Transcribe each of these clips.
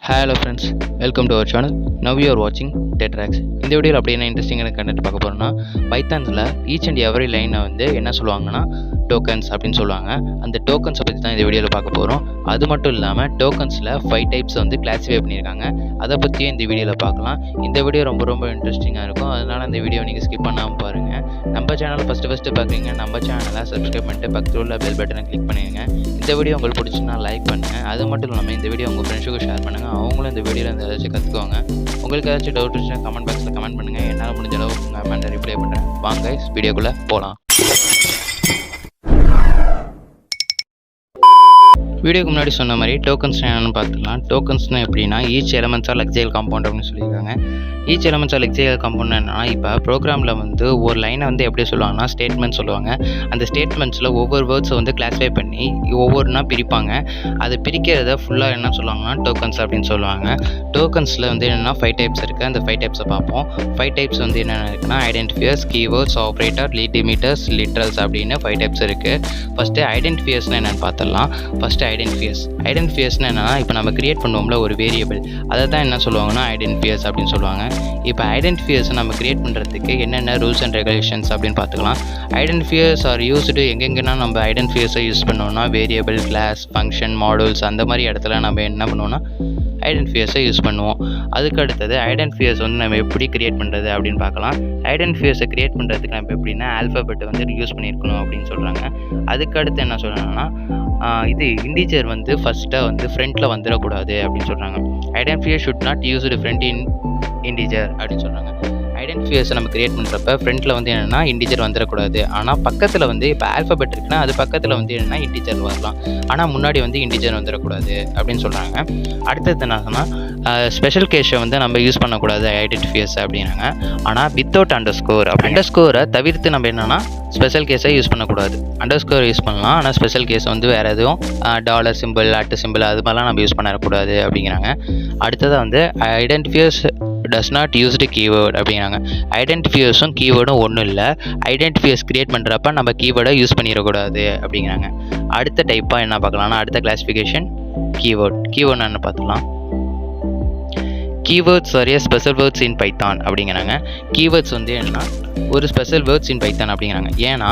Hello friends, welcome to our channel. Now you are watching TATRAX. இந்த வீடியோவில் அப்படி என்ன இன்ட்ரெஸ்டிங்கான கண்டென்ட் பார்க்க போகிறோம்னா, பைத்தானில் ஈச் அண்ட் எவரி லைனை வந்து என்ன சொல்லுவாங்கன்னா டோக்கன்ஸ் அப்படின்னு சொல்லுவாங்க. அந்த டோக்கன்ஸை பற்றி தான் இந்த வீடியோவில் பார்க்க போகிறோம். அது மட்டும் இல்லாமல் டோக்கன்ஸில் 5 டைப்ஸ் வந்து கிளாஸிஃபை பண்ணியிருக்காங்க. அதை பற்றியும் இந்த வீடியோவில் பார்க்கலாம். இந்த வீடியோ ரொம்ப இன்ட்ரெஸ்டிங்காக இருக்கும். அதனால் இந்த வீடியோ நீங்கள் ஸ்கிப் பண்ணாமல் பாருங்கள். நம்ம சேனலை ஃபஸ்ட்டு பார்க்குறீங்க, நம்ம சேனலை சப்ஸ்கிரைப் பண்ணிட்டு பக்கத்தில் உள்ள பெல் பட்டனை கிளிக் பண்ணிடுங்க. இந்த வீடியோ உங்களுக்கு பிடிச்சுன்னா லைக் பண்ணுங்கள். அது மட்டும் இல்லாமல் இந்த வீடியோ உங்கள் ஃப்ரெண்ட்ஸுக்கு ஷேர் பண்ணுங்கள். அவங்களும் இந்த வீடியோவில் இந்த ஏதாச்சும் கற்றுக்குவாங்க. உங்களுக்கு ஏதாச்சும் டவுட் இருந்துச்சுன்னா கமெண்ட் பாக்ஸில் கமெண்ட் பண்ணுங்கள். என்னால் முடிஞ்ச அளவு உங்கள் கமெண்ட்டை ரிப்ளை பண்ணுறேன். வாங்க வீடியோக்குள்ளே போகலாம். வீடியோக்கு முன்னாடி சொன்ன மாதிரி டோக்கன்ஸ் என்னென்னு பார்த்துக்கலாம். டோக்கன்ஸ்னு எப்படின்னா ஈச் எலமெண்ட்ஸ் ஆர் லெக்சியல் காம்பவுண்ட் அப்படின்னு சொல்லியிருக்காங்க. ஈச் எலமெண்ட்ஸ் ஆர் லெக்சியல் காம்பவுண்ட் என்னன்னா, இப்போ ப்ரோக்ராமில் வந்து ஒரு லைனை வந்து எப்படி சொல்லுவாங்கன்னா ஸ்டேட்மெண்ட் சொல்லுவாங்க. அந்த ஸ்டேட்மெண்ட்ஸில் ஒவ்வொரு வேர்ட்ஸை வந்து கிளாஸிஃபை பண்ணி ஒவ்வொருனா பிரிப்பாங்க. அதை பிரிக்கிறத ஃபுல்லாக என்ன சொல்லுவாங்கன்னா டோக்கன்ஸ் அப்படின்னு சொல்லுவாங்க. டோக்கன்ஸில் வந்து என்னென்னா 5 டைப்ஸ் இருக்குது. அந்த 5 டைப்ஸை பார்ப்போம். 5 டைப்ஸ் வந்து என்னென்ன இருக்குன்னா identifiers, keywords, operator, limiters, literals அப்படின்னு 5 டைப்ஸ் இருக்குது. ஃபஸ்ட்டு ஐடென்டிஃபையர்ஸ்னால் என்னென்னு பார்த்துடலாம். ஃபஸ்ட்டு ஐடென்டிஃபையர்ஸ்னு என்னன்னா, இப்போ நம்ம கிரியேட் பண்ணுவோம்ல ஒரு வேரியபிள், அதை தான் என்ன சொல்லுவாங்கன்னா ஐடென்டிஃபையர்ஸ் அப்படின்னு சொல்லுவாங்க. இப்போ ஐடென்டிஃபையர்ஸை நம்ம கிரியேட் பண்ணுறதுக்கு என்னென்ன ரூல்ஸ் அண்ட் ரெகுலேஷன்ஸ் அப்படின்னு பார்த்துக்கலாம். ஐடென்டிஃபையர்ஸ் ஆர் யூஸ்டு எங்கெங்கன்னா நம்ம ஐடென்டிஃபையர்ஸை யூஸ் பண்ணுவோம்னா வேரியபிள், கிளாஸ், ஃபங்க்ஷன், மாடல்ஸ் அந்த மாதிரி இடத்துல நம்ம என்ன பண்ணுவோம்னா ஐடென்டிஃபையர்ஸை யூஸ் பண்ணுவோம். அதுக்கு அடுத்தது ஐடென்டிஃபையர்ஸ் வந்து நம்ம எப்படி கிரியேட் பண்ணுறது அப்படின்னு பார்க்கலாம். ஐடென்டிஃபையர்ஸை கிரியேட் பண்ணுறதுக்கு நம்ம எப்படின்னா ஆல்ஃபபெட் வந்து யூஸ் பண்ணியிருக்கணும் அப்படின்னு சொல்கிறாங்க. அதுக்கு அடுத்து என்ன சொல்கிறாங்கன்னா இது இண்டீஜர் வந்து ஃபஸ்ட்டாக வந்து ஃப்ரண்ட்டில் வந்துடக்கூடாது அப்படின்னு சொல்கிறாங்க. Identifier should not use front in integer அப்படின்னு சொல்கிறாங்க. ஐடென்டிஃபையர்ஸை நம்ம கிரியேட் பண்ணுறப்ப ஃப்ரண்ட்டில் வந்து என்னென்னா இண்டீஜர் வந்துடக்கூடாது. ஆனால் பக்கத்தில் வந்து இப்போ ஆல்ஃபபெட் இருக்குன்னா அது பக்கத்தில் வந்து என்னென்னா இண்டீஜர் வரலாம். ஆனால் முன்னாடி வந்து இண்டீஜர் வந்துடக்கூடாது அப்படின்னு சொல்கிறாங்க. அடுத்தது என்னன்னா ஸ்பெஷல் கேஸை வந்து நம்ம யூஸ் பண்ணக்கூடாது ஐடென்டிஃபையர்ஸ் அப்படின்னாங்க. ஆனால் வித்தவுட் அண்டர்ஸ்கோரை தவிர்த்து நம்ம என்னென்னா ஸ்பெஷல் கேஸை யூஸ் பண்ணக்கூடாது. அண்டர்ஸ்கோர் யூஸ் பண்ணலாம், ஆனால் ஸ்பெஷல் கேஸ் வந்து வேறு எதுவும் டாலர் சிம்பிள், அட்டு சிம்பிள் அது மாதிரிலாம் நம்ம யூஸ் பண்ணக்கூடாது அப்படிங்கிறாங்க. அடுத்தது வந்து identifiers does not used keyword அப்படிங்கிறாங்க. ஐடென்டிஃபையர்ஸும் கீவேர்டும் ஒன்றும் இல்லை. ஐடென்டிஃபையர்ஸ் கிரியேட் பண்ணுறப்ப நம்ம கீவேர்டை யூஸ் பண்ணிடக்கூடாது அப்படிங்கிறாங்க. அடுத்த டைப்பாக என்ன பார்க்கலாம்னா அடுத்த கிளாஸிஃபிகேஷன் கீவேர்டு என்ன பார்த்துக்கலாம். Keywords are special words in Python அப்படிங்கிறாங்க. கீவேர்ட்ஸ் வந்து என்னென்னா ஒரு ஸ்பெஷல் வேர்ட்ஸ் இன் பைத்தான் அப்படிங்கிறாங்க. ஏன்னா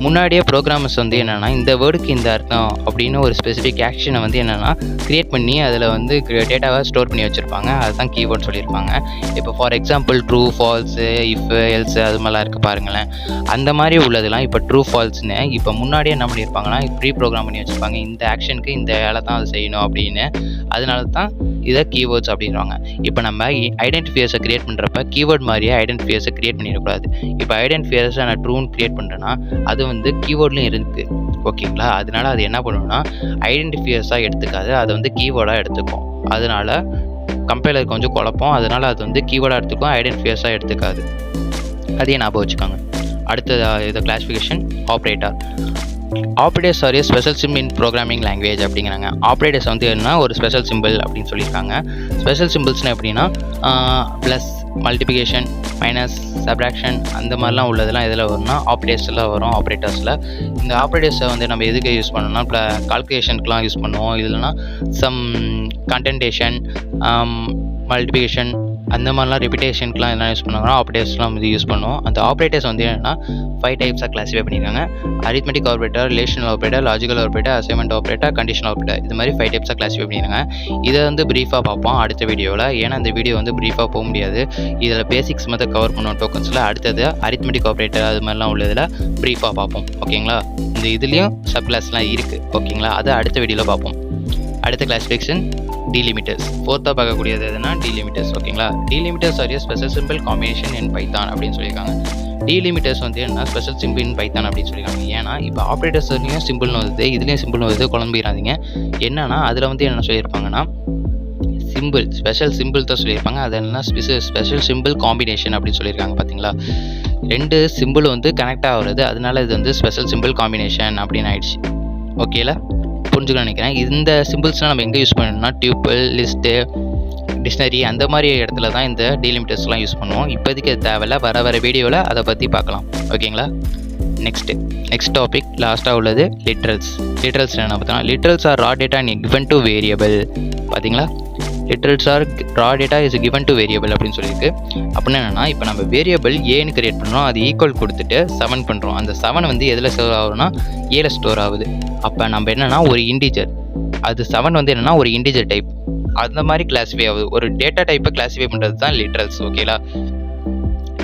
முன்னாடியே ப்ரோக்ராமர்ஸ் வந்து என்னென்னா இந்த வேர்டுக்கு இந்த அர்த்தம் அப்படின்னு ஒரு ஸ்பெசிஃபிக் ஆக்ஷனை வந்து என்னென்னா க்ரியேட் பண்ணி அதில் வந்து டேட்டாவை ஸ்டோர் பண்ணி வச்சுருப்பாங்க. அதுதான் கீவேர்ட் சொல்லியிருப்பாங்க. இப்போ for example true, falls, if, else அது மாதிரிலாம் இருக்குது பாருங்களேன். அந்த மாதிரி உள்ளதெல்லாம் இப்போ ட்ரூ, ஃபால்ஸ்னு இப்போ முன்னாடியே என்ன பண்ணியிருப்பாங்கன்னா ப்ரீ ப்ரோக்ராம் பண்ணி வச்சுருப்பாங்க. இந்த ஆக்ஷனுக்கு இந்த வேலை தான் அது செய்யணும் அப்படின்னு. அதனால தான் இதை கீவேர்ட்ஸ் அப்படின்றாங்க. இப்போ நம்ம ஐடென்டிஃபையர்ஸை கிரியேட் பண்ணுறப்ப கீவேர்ட் மாதிரியே ஐடென்டிஃபையர்ஸை கிரியேட் பண்ணிடக்கூடாது. இப்போ ஐடென்டிஃபையர்ஸை நான் ட்ரூன்னு கிரியேட் பண்ணுறேன்னா அது வந்து கீவேர்ட்லையும் இருக்குது. ஓகேங்களா? அதனால அது என்ன பண்ணுவோம்னா ஐடென்டிஃபையர்ஸாக எடுத்துக்காது, அது வந்து கீவேர்டாக எடுத்துக்கும். அதனால கம்பைலர் கொஞ்சம் குழப்பம். அதனால அது வந்து கீவேர்டாக எடுத்துக்கும், ஐடென்டிஃபையர்ஸாக எடுத்துக்காது. அதையே ஞாபகம் வச்சுக்கோங்க. அடுத்தது இது classification operators R special simple இன் ப்ரோக்ராமிங் லாங்குவேஜ் அப்படிங்கிறாங்க. ஆப்ரேட்டர்ஸ் வந்து என்ன ஒரு ஸ்பெஷல் சிம்பிள் அப்படின்னு சொல்லியிருக்காங்க. ஸ்பெஷல் சிம்பிள்ஸ்னால் எப்படின்னா ப்ளஸ், மல்டிப்ளிகேஷன், மைனஸ், சப்ராக்ஷன் அந்த மாதிரிலாம் உள்ளதெல்லாம் இதில் வரும்னா ஆப்ரேட்டர்ஸில் வரும். ஆப்ரேட்டர்ஸில் இந்த ஆப்ரேட்டர்ஸை வந்து நம்ம எதுக்கு யூஸ் பண்ணோம்னா கால்குலேஷனுக்குலாம் யூஸ் பண்ணுவோம். இல்லைனா சம் கண்டென்டேஷன், மல்டிப்ளிகேஷன் அந்த மாதிரிலாம் ரிப்பிட்டேஷனுக்குலாம் என்ன யூஸ் பண்ணுவாங்கன்னா ஆப்ரேட்டர்ஸ்லாம் வந்து யூஸ் பண்ணுவோம். அந்த ஆப்ரேட்டர்ஸ் வந்து என்னென்னா 5 டைப்ஸாக கிளாஸிஃபை பண்ணியிருக்காங்க. Arithmetic operator, relational operator, logical operator, assignment operator, conditional operator, இது மாதிரி 5 டைப்ஸாக கிளாஸிஃபை பண்ணியிருக்காங்க. இதை வந்து ப்ரீஃபாக பார்ப்போம் அடுத்த வீடியோவில். ஏன்னா இந்த வீடியோ வந்து ப்ரீஃபாக போக முடியாது. இதில் பேசிக்ஸ் மட்டும் கவர் பண்ணுவோம் டோக்கன்ஸில். அடுத்தது அரித்மெட்டிக் ஆப்ரேட்டர் அது மாதிரிலாம் உள்ளதில் ப்ரீஃபாக பார்ப்போம். ஓகேங்களா? இந்த இதுலேயும் சப் கிளாஸ்லாம் இருக்குது. ஓகேங்களா? அதை அடுத்த வீடியோவில் பார்ப்போம். அடுத்த கிளாஸிஃபிகேஷன் டீலிமிட்டர்ஸ். ஃபோர்த்தாக பார்க்கக்கூடியது எதுனா டீலிமிட்டர்ஸ். ஓகேங்களா? Delimiters are special simple combination in python அப்படின்னு சொல்லியிருக்காங்க. டீலிமிட்டர்ஸ் வந்து என்ன ஸ்பெஷல் சிம்பிள் இன் பைத்தான் அப்படின்னு சொல்லியிருக்காங்க. ஏன்னா இப்போ ஆப்ரேட்டர்ஸ்லையும் சிம்பிள்னு வருது, இதுலேயும் சிம்பிள்னு வருது, குழம்பிடாதீங்க. என்னன்னா அதில் வந்து என்ன சொல்லியிருப்பாங்கன்னா ஸ்பெஷல் சிம்பிள் தான் சொல்லியிருப்பாங்க. அது என்ன ஸ்பெஷல் சிம்பிள் காம்பினேஷன் அப்படின்னு சொல்லியிருக்காங்க. பார்த்தீங்களா? 2 சிம்பிள் வந்து கனெக்ட் ஆகுறது, அதனால இது வந்து ஸ்பெஷல் சிம்பிள் காம்பினேஷன் அப்படின்னு ஆயிடுச்சு. ஓகேல? புரிஞ்சுக்கணும்னு நினைக்கிறேன். இந்த சிம்பிள்ஸ்லாம் நம்ம எங்கே யூஸ் பண்ணணும்னா டியூப்பிள், லிஸ்ட்டு, டிக்ஷனரி அந்த மாதிரி இடத்துல தான் இந்த டீலிமிட்டர்ஸ்லாம் யூஸ் பண்ணுவோம். இப்போதைக்கு அது தேவையில்ல, வர வீடியோவில் அதை பற்றி பார்க்கலாம். ஓகேங்களா? நெக்ஸ்ட் டாபிக் லாஸ்ட்டாக உள்ளது லிட்ரல்ஸ் என்ன பார்த்தோம்னா literals are raw data given to variable. பார்த்தீங்களா? Literals are raw data is given to variable அப்படின்னு சொல்லியிருக்கு. அப்படின்னா என்னென்னா, இப்போ நம்ம வேரியபிள் ஏன்னு கிரியேட் பண்ணுறோம், அது ஈக்குவல் கொடுத்துட்டு 7 பண்ணுறோம். அந்த 7 வந்து எதில் ஸ்டோர் ஆகுதுன்னா ஏல ஸ்டோர் ஆகுது. அப்போ நம்ம என்னென்னா ஒரு இன்டிஜர், அது 7 வந்து என்னென்னா ஒரு இன்டிஜர் டைப், அந்த மாதிரி கிளாஸிஃபை ஆகுது. ஒரு டேட்டா டைப்பை கிளாஸிஃபை பண்ணுறது தான் லிட்ரல்ஸ். ஓகேலா,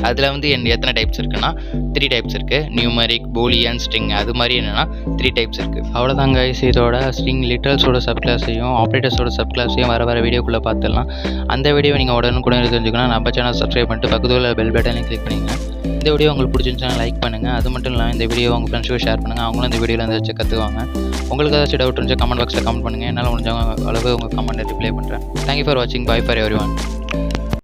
அதில் வந்து எத்தனை டைப்ஸ் இருக்குன்னா 3 டைப்ஸ் இருக்குது. நியூமரிக், பூலியன், ஸ்ட்ரிங், அது மாதிரி என்னென்னா 3 டைப்ஸ் இருக்குது. அவ்வளோதாங்க guys. இதோட ஸ்ட்ரிங் லிட்ரல்ஸோட சப் கிளாஸையும் ஆப்ரேட்டர்ஸோட சப் கிளாஸையும் வர வீடியோக்குள்ளே பார்த்துடலாம். அந்த வீடியோ நீங்கள் உடனுக்குடன் தெரிஞ்சுக்கணும், நம்ம சேனல் சப்ஸ்கிரைப் பண்ணிட்டு பக்கத்தில் பெல் பட்டனை கிளிக் பண்ணிங்க. இந்த வீடியோ உங்களுக்கு பிடிச்சிருந்துச்சுன்னா லைக் பண்ணுங்கள். அது மட்டும் இல்லாமல் இந்த வீடியோ உங்கள் ஃப்ரெண்ட்ஸுக்கு ஷேர் பண்ணுங்கள், அவங்களும் இந்த வீடியோவில் ஏதாச்சும் கற்றுக்குவாங்க. உங்களுக்கு ஏதாச்சும் டவுட் இருந்துச்சு கமெண்ட் பாக்ஸில் கமெண்ட் பண்ணுங்கள். என்னால் முடிஞ்சவங்க அளவு உங்கள் கமெண்ட்டை ரிப்ளை பண்ணுறேன். தேங்க்யூ ஃபார் வாட்சிங். Bye for every one.